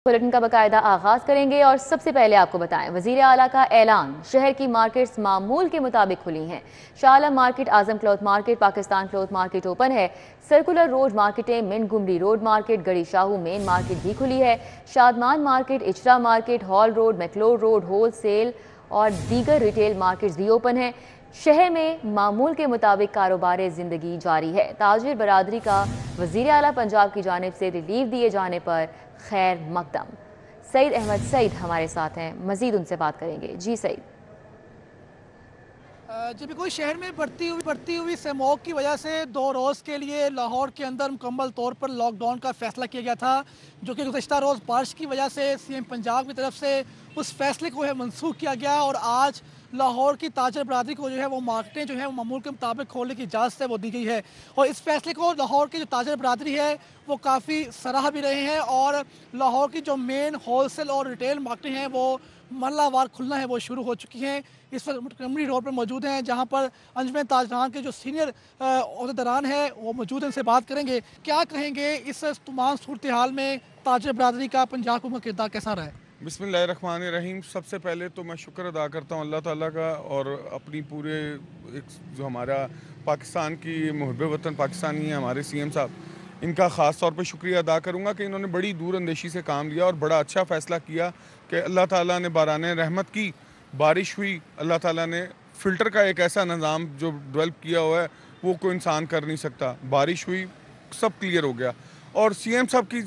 Bulletin का बाकायदा आगाज करेंगे और सबसे पहले आपको बताएं वजीर आला का ऐलान। शहर की मार्केट्स मामूल के मुताबिक खुली हैं। Shah Alam market, Azam cloth market, Pakistan cloth market open है। सर्कुलर रोड मार्केटें, मिन गुमरी रोड मार्केट, गड़ी शाहू मेन मार्केट भी खुली है। Shadman market, Ichhra market, hall road, McLeod road, wholesale और दीगर रिटेल मार्केट्स भी ओपन है। शहर में मामूल के मुताबिक कारोबार जिंदगी जारी है। ताजिर बरादरी का वजीर आला पंजाब की जानिब से रिलीफ दिए जाने पर खैर मकदम। सईद अहमद सईद हमारे साथ हैं, मजीद उनसे बात करेंगे। जी सईद। जी बिल्कुल, शहर में बढ़ती हुई स्मॉग की वजह से 2 रोज़ के लिए लाहौर के अंदर मुकम्मल तौर पर लॉकडाउन का फैसला किया गया था, जो कि गुज़श्ता रोज़ बारिश की वजह से सीएम पंजाब की तरफ से उस फैसले को है मनसूख किया गया। और आज लाहौर की ताजर बरादरी को जो है वो मार्केटें जो है वो मामूल के मुताबिक खोलने की इजाज़त है वो दी गई है। और इस फैसले को लाहौर की जो ताजर बरादरी है वो काफ़ी सराह भी रहे हैं। और लाहौर की जो मेन होलसेल और रिटेल मार्केटें हैं वो मरलावार खुलना है वो शुरू हो चुकी हैं। इस वक्त कमरी रोड पर मौजूद हैं, जहां पर अंजुमन ताजरान के जो सीनियर अहदेदारान हैं वो मौजूद हैं, उनसे बात करेंगे। क्या कहेंगे इस तमाम सूरत हाल में ताजर बरादरी का पंजाब हुकूमत का किरदार कैसा रहा है? बिस्मिल्लाहिर्रहमानिर्रहीम। सबसे पहले तो मैं शुक्र अदा करता हूँ अल्लाह ताला का, और अपनी पूरे जो हमारा पाकिस्तान की मुहब्बे वतन पाकिस्तानी हैं हमारे सीएम साहब, इनका ख़ास तौर पे शुक्रिया अदा करूँगा कि इन्होंने बड़ी दूर अंदेशी से काम लिया और बड़ा अच्छा फ़ैसला किया कि अल्लाह ताला ने बाराने रहमत की, बारिश हुई, अल्लाह ताला ने फ़िल्टर का एक ऐसा निज़ाम जो डेवलप किया हुआ है वो कोई इंसान कर नहीं सकता। बारिश हुई, सब क्लियर हो गया। और सीएम साहब की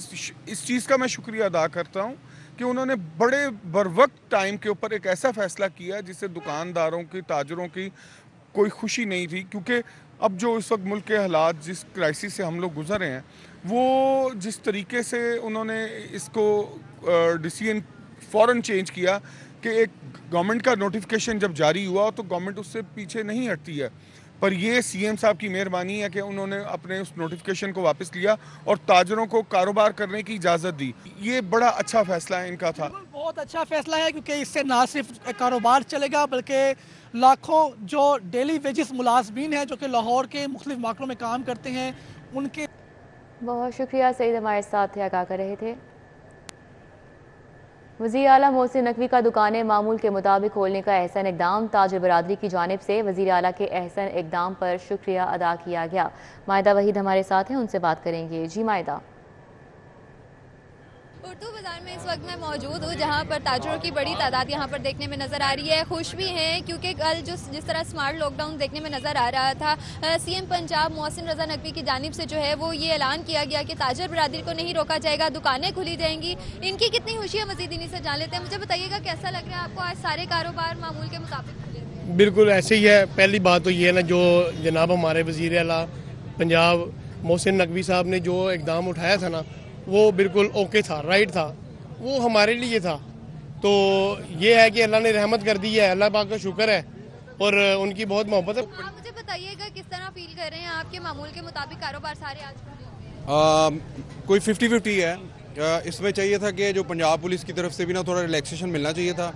इस चीज़ का मैं शुक्रिया अदा करता हूँ कि उन्होंने बड़े बरवक्त टाइम के ऊपर एक ऐसा फ़ैसला किया जिससे दुकानदारों की, ताजरों की कोई खुशी नहीं थी। क्योंकि अब जो इस वक्त मुल्क के हालात, जिस क्राइसिस से हम लोग गुजर रहे हैं, वो जिस तरीके से उन्होंने इसको डिसीजन फ़ौरन चेंज किया कि एक गवर्नमेंट का नोटिफिकेशन जब जारी हुआ तो गवर्नमेंट उससे पीछे नहीं हटती है। पर ये सीएम साहब की मेहरबानी है कि उन्होंने अपने उस नोटिफिकेशन को वापस लिया और ताजरों को कारोबार करने की इजाज़त दी। ये बड़ा अच्छा फ़ैसला है इनका था। बहुत अच्छा फैसला है, क्योंकि इससे ना सिर्फ कारोबार चलेगा बल्कि लाखों जो डेली वेजेस मुलाजमीन हैं जो कि लाहौर के मुख्तलिफ मार्केटों में काम करते हैं उनके। बहुत शुक्रिया सईद, हमारे साथ आगाह कर रहे थे। वज़ीर आला मोहसिन नकवी का दुकानें मामूल के मुताबिक खोलने का अहसन इकदाम। ताजिर बरादरी की जानिब से वज़ीर आला के अहसन इकदाम पर शुक्रिया अदा किया गया। मायदा वहीद हमारे साथ हैं, उनसे बात करेंगे। जी मायदा। उर्दू बाजार में इस वक्त मैं मौजूद हूँ, जहाँ पर ताजरों की बड़ी तादाद यहाँ पर देखने में नज़र आ रही है। खुश भी हैं क्योंकि कल जिस तरह स्मार्ट लॉकडाउन देखने में नज़र आ रहा था, सीएम पंजाब मोहसिन रजा नकवी की जानिब से जो है वो ये ऐलान किया गया कि ताजर बरादरी को नहीं रोका जाएगा, दुकानें खुली जाएंगी। इनकी कितनी खुशी है मजीद इन्हीं से जान लेते हैं। मुझे बताइएगा कैसा लग रहा है आपको, आज सारे कारोबार मामूल के मुताबिक खुले? बिल्कुल ऐसे ही है। पहली बात तो ये है ना, जो जनाब हमारे वज़ीर आला पंजाब मोहसिन नकवी साहब ने जो इकदाम उठाया था ना, वो बिल्कुल ओके था, राइट था, वो हमारे लिए था। तो ये है कि अल्लाह ने रहमत कर दी है, अल्लाह पाक का शुक्र है और उनकी बहुत मोहब्बत है। आप मुझे बताइएगा किस तरह फील कर रहे हैं, आपके मामूल के मुताबिक कारोबार सारे आज खुले होंगे? कोई 50-50 है। इसमें चाहिए था कि जो पंजाब पुलिस की तरफ से भी ना थोड़ा रिलैक्सेशन मिलना चाहिए था।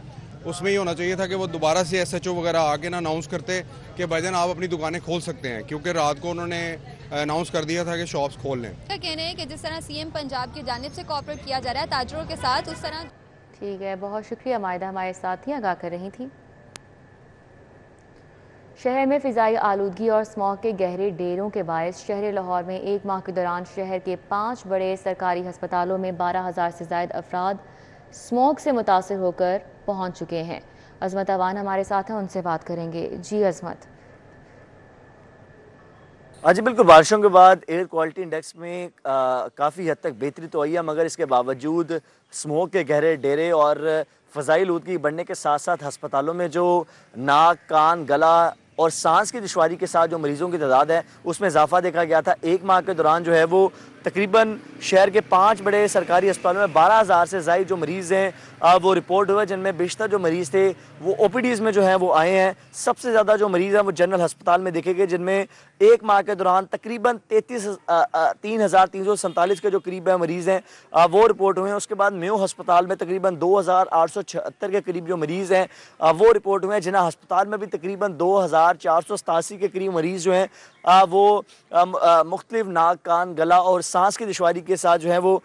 उसमें ये होना चाहिए था कि वो दोबारा से SHO वगैरह आके ना अनाउंस करते कि भाईजान आप अपनी दुकानें खोल सकते हैं, क्योंकि रात को उन्होंने अनाउंस कर दिया था कि शॉप्स खोल लें। क्या कहना है कि जिस तरह सीएम पंजाब की जानिब से कोऑपरेट किया जा रहा है ताजरों के साथ, उस तरह? ठीक है, बहुत शुक्रिया मायदा, हमारे साथ ही आगाह कर रही थी। शहर में फ़िज़ाई आलूदगी और स्मॉग के गहरे डेरों के बायस शहर लाहौर में एक माह के दौरान शहर के 5 बड़े सरकारी हस्पतालों में 12,000 से ज़ायद अफराद स्मॉग से मुतासर होकर पहुँच चुके हैं। अजमत अवान हमारे साथ हैं, उनसे बात करेंगे। जी अजमत। जी बिल्कुल, बारिशों के बाद एयर क्वालिटी इंडेक्स में काफ़ी हद तक बेहतरी तो आई है, मगर इसके बावजूद स्मोक के गहरे डेरे और फ़ज़ाई आलूदगी बढ़ने के साथ साथ अस्पतालों में जो नाक, कान, गला और सांस की दुश्वारी के साथ जो मरीज़ों की तादाद है उसमें इजाफा देखा गया था। एक माह के दौरान जो है वो तकरीबन शहर के 5 बड़े सरकारी अस्पतालों में 12,000 से ज़ायद जो मरीज़ हैं वो रिपोर्ट हुए, जिनमें बेशतर जो मरीज़ थे वो OPDs में जो हैं वो आए हैं। सबसे ज़्यादा जो मरीज़ हैं वो जनरल अस्पताल में देखे गए, जिनमें एक माह के दौरान तकरीबन 3,347 के जो करीब है मरीज़ हैं वो रिपोर्ट हुए हैं। उसके बाद मेयो अस्पताल में तकरीबन 2,876 के करीब जो मरीज़ हैं वो रिपोर्ट हुए हैं। जिन्ना अस्पताल में भी तकरीबन 2,487 के करीब मरीज़ जो हैं वो मुख्तलिफ नाक, कान, गला और सांस की दुश्वारी के साथ जो है वो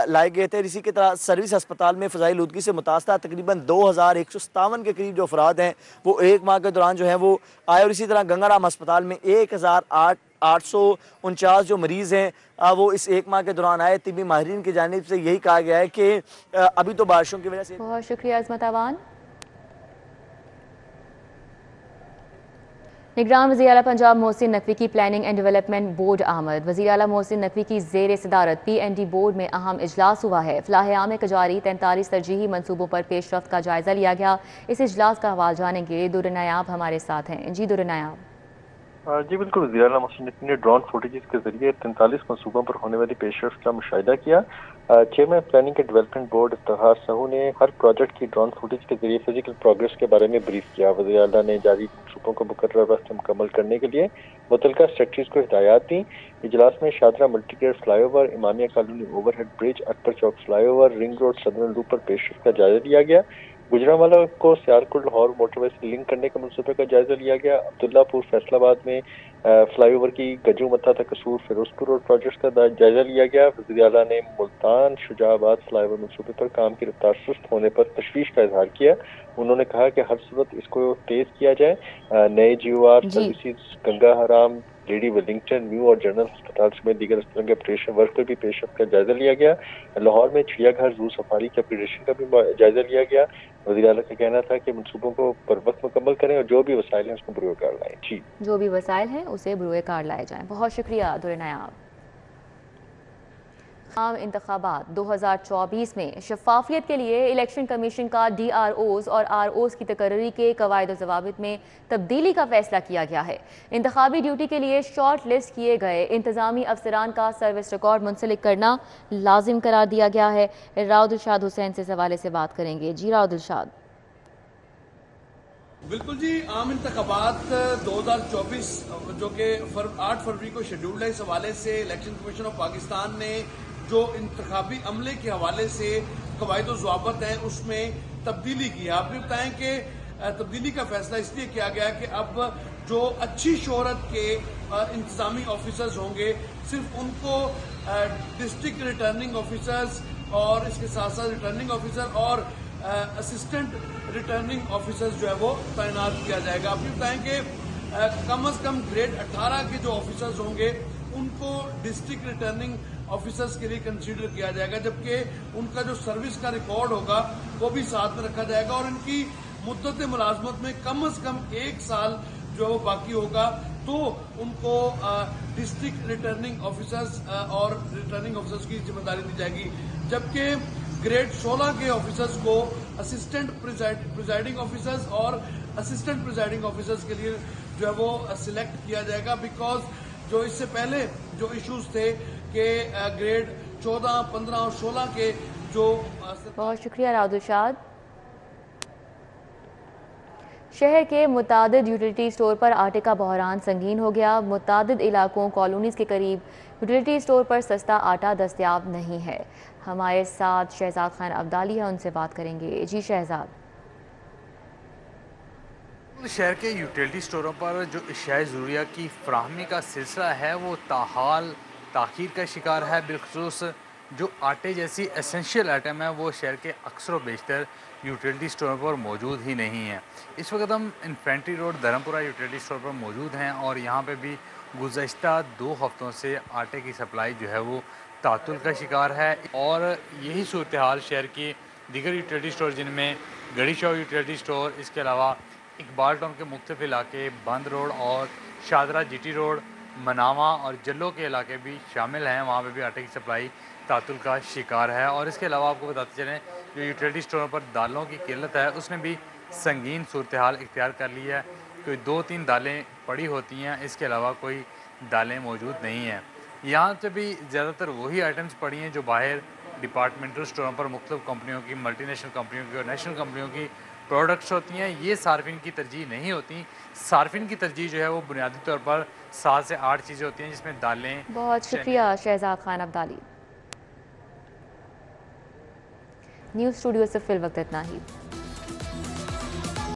लाए गए थे। इसी की तरह सर्विस अस्पताल में फ़ज़ाइल आलूदगी से मुतासर तकरीबन 2157 के करीब जो अफराद हैं वो एक माह के दौरान जो है वो आए। और इसी तरह गंगाराम अस्पताल में 1849 जो मरीज़ हैं वो इस एक माह के दौरान आए। तिब्बी माहिरीन की जानिब से यही कहा गया है कि अभी तो बारिशों की वजह से। बहुत शुक्रिया अज़मत अवान। निगरान वज़ीर आला पंजाब मोहसिन नकवी की प्लानिंग एंड डेवलपमेंट बोर्ड आमद। वज़ीर आला मोहसिन नकवी की ज़ेर सदारत PND बोर्ड में अहम इजलास हुआ है। फ़लाह-ए-आम का जारी 43 तरजीही मनसूबों पर पेशरफ्त का जायज़ा लिया गया। इस इजलास का हवाला जानेंगे दुर नायाब हमारे साथ हैं। जी दुर नायाब। जी बिल्कुल, वज़ीर आला मोहसिन नकवी ने ड्रोन फुटेज के जरिए 43 मनसूबों पर होने वाली पेशरफ्त का मुशाहिदा किया। Chairman planning and development board Iftikhar Sahu ने हर प्रोजेक्ट की ड्रोन फुटेज के जरिए फिजिकल प्रोग्रेस के बारे में ब्रीफ किया। वज़ीर आला ने जारी मनसूबों को मुकर्रर वक्त में मुकम्मल करने के लिए मुतल्लिका सेक्रेटरीज को हिदायत दी। इजलास में Shahdara multigrade flyover, Imamia colony overhead bridge, Akbar chowk flyover, ring road southern loop पर पेशरफ्त का जायजा लिया गया। गुजरांवाला को सियालकोट लाहौर मोटरवे से लिंक करने के मनसूबे का जायजा लिया गया। अब्दुल्लापुर फैसलाबाद में फ्लाईओवर की गजू मत्था तक कसूर फिरोजपुर रोड प्रोजेक्ट का जायजा लिया गया। वज़ीर आला ने मुल्तान शुजाबाद फ्लाईओवर मनसूबे पर काम की रफ्तार सुस्त होने पर तशवीश का इजहार किया। उन्होंने कहा कि हर सूरत इसको तेज किया जाए। नए GOR सर्विसेज गंगा हराम, लेडी वेलिंगटन, न्यू और जनरल अस्पताल समेत दीगर अस्पतालों के ऑपरेशन वर्क पर भी पेशरफ्त का जायजा लिया गया। लाहौर में चिड़ियाघर जू सफारी के अपग्रेडेशन का भी जायजा लिया गया। वज़ीर आला का कहना था कि मनसूबों को पर वक्त मुकम्मल करें और जो भी वसाइल हैं उसको बुरुए कार लाएं। जी, जो भी वसाइल हैं उसे बुरुए कार लाए जाएं। बहुत शुक्रिया दुर नायाब। आम इंतखाबात 2024 में शफाफियत के लिए इलेक्शन कमीशन का DROs और ROs की तकर्री के कवायद और ज़वाबित में तब्दीली का फैसला किया गया है। इंतखाबी ड्यूटी के लिए शॉर्ट लिस्ट किए गए इंतजामी अफसरान का सर्विस रिकॉर्ड मुंसलिक करना लाजिम करार दिया गया है। राउदुलशाद हुसैन से इस हवाले से बात करेंगे। जी राउदुलशाद। बिल्कुल जी, आम इंतखाबात 2024 जो कि 8 फरवरी को शेड्यूल्ड है, इस हवाले से इलेक्शन कमीशन ऑफ पाकिस्तान ने जो इंतखाबी अमले के हवाले से कवायद और ज़वाबित हैं उसमें तब्दीली की है। आप भी बताएं कि तब्दीली का फैसला इसलिए किया गया कि अब जो अच्छी शोहरत के इंतजामी ऑफिसर्स होंगे सिर्फ उनको डिस्ट्रिक्ट रिटर्निंग ऑफिसर्स और इसके साथ साथ रिटर्निंग ऑफिसर और असिस्टेंट रिटर्निंग ऑफिसर्स जो है वो तैनात किया जाएगा। आप भी बताएं कि कम अज कम ग्रेड 18 के जो ऑफिसर्स होंगे उनको डिस्ट्रिक्ट रिटर्निंग ऑफिसर्स के लिए कंसीडर किया जाएगा, जबकि उनका जो सर्विस का रिकॉर्ड होगा वो भी साथ में रखा जाएगा और इनकी मुद्दत मुलाजमत में कम अज कम 1 साल जो वो बाकी होगा तो उनको डिस्ट्रिक्ट रिटर्निंग ऑफिसर्स और रिटर्निंग ऑफिसर्स की जिम्मेदारी दी जाएगी। जबकि ग्रेड 16 के ऑफिसर्स को असिस्टेंट प्रिजाइडिंग ऑफिसर्स और असिस्टेंट प्रिजाइडिंग ऑफिसर्स के लिए जो है वो सिलेक्ट किया जाएगा, बिकॉज जो इससे पहले जो इश्यूज थे कि ग्रेड 14, 15 और 16 के जो। बहुत शुक्रिया राउदुलशाद। शहर के मुतादिद यूटिलिटी स्टोर पर आटे का बहरान संगीन हो गया। मुतादिद इलाकों कॉलोनीज़ के करीब यूटिलिटी स्टोर पर सस्ता आटा दस्तयाब नहीं है। हमारे साथ शहजाद खान अब्दाली है, उनसे बात करेंगे। जी शहजाद। शहर के यूटिलिटी स्टोरों पर जो अशियाए ज़रूरिया की फ़राहमी का सिलसिला है वो ताहाल ताख़ीर का शिकार है। बिलखुसूस जो आटे जैसी एसेंशियल आइटम है वो शहर के अक्सर व बेशतर यूटिलिटी स्टोरों पर मौजूद ही नहीं है। इस वक्त हम infantry road Dharampura utility store पर मौजूद हैं और यहाँ पे भी गुज़श्ता 2 हफ्तों से आटे की सप्लाई जो है वो तातुल का शिकार है। और यही सूरत हाल शहर के दीगर यूटिलिटी स्टोर जिनमें गढ़ी चौक यूटिलिटी स्टोर, इसके अलावा इकबाल टाउन के मुख्तलिफ इलाके, बंद रोड और शादरा GT रोड, मनावा और जल्लो के इलाके भी शामिल हैं। वहाँ पे भी आटे की सप्लाई तातुल का शिकार है। और इसके अलावा आपको बताते चलें जो यूटिलिटी स्टोरों पर दालों की किल्लत है उसने भी संगीन सूरत हाल इख्तियार कर ली है। कोई 2-3 दालें पड़ी होती हैं, इसके अलावा कोई दालें मौजूद नहीं हैं। यहाँ से भी ज़्यादातर वही आइटम्स पड़ी हैं जो बाहर डिपार्टमेंटल स्टोरों पर मुख्तलिफ कंपनियों की, मल्टीनेशनल कंपनियों की और नेशनल कंपनियों की प्रोडक्ट्स होती हैं। ये सार्फिन की तरजीह नहीं होती। सार्फिन की तरजीह जो है वो बुनियादी तौर पर 7 से 8 चीज़ें होती हैं जिसमें दालें। बहुत शुक्रिया शहजाद खान अब्दाली। न्यूज़ स्टूडियो से फिल वक्त इतना ही।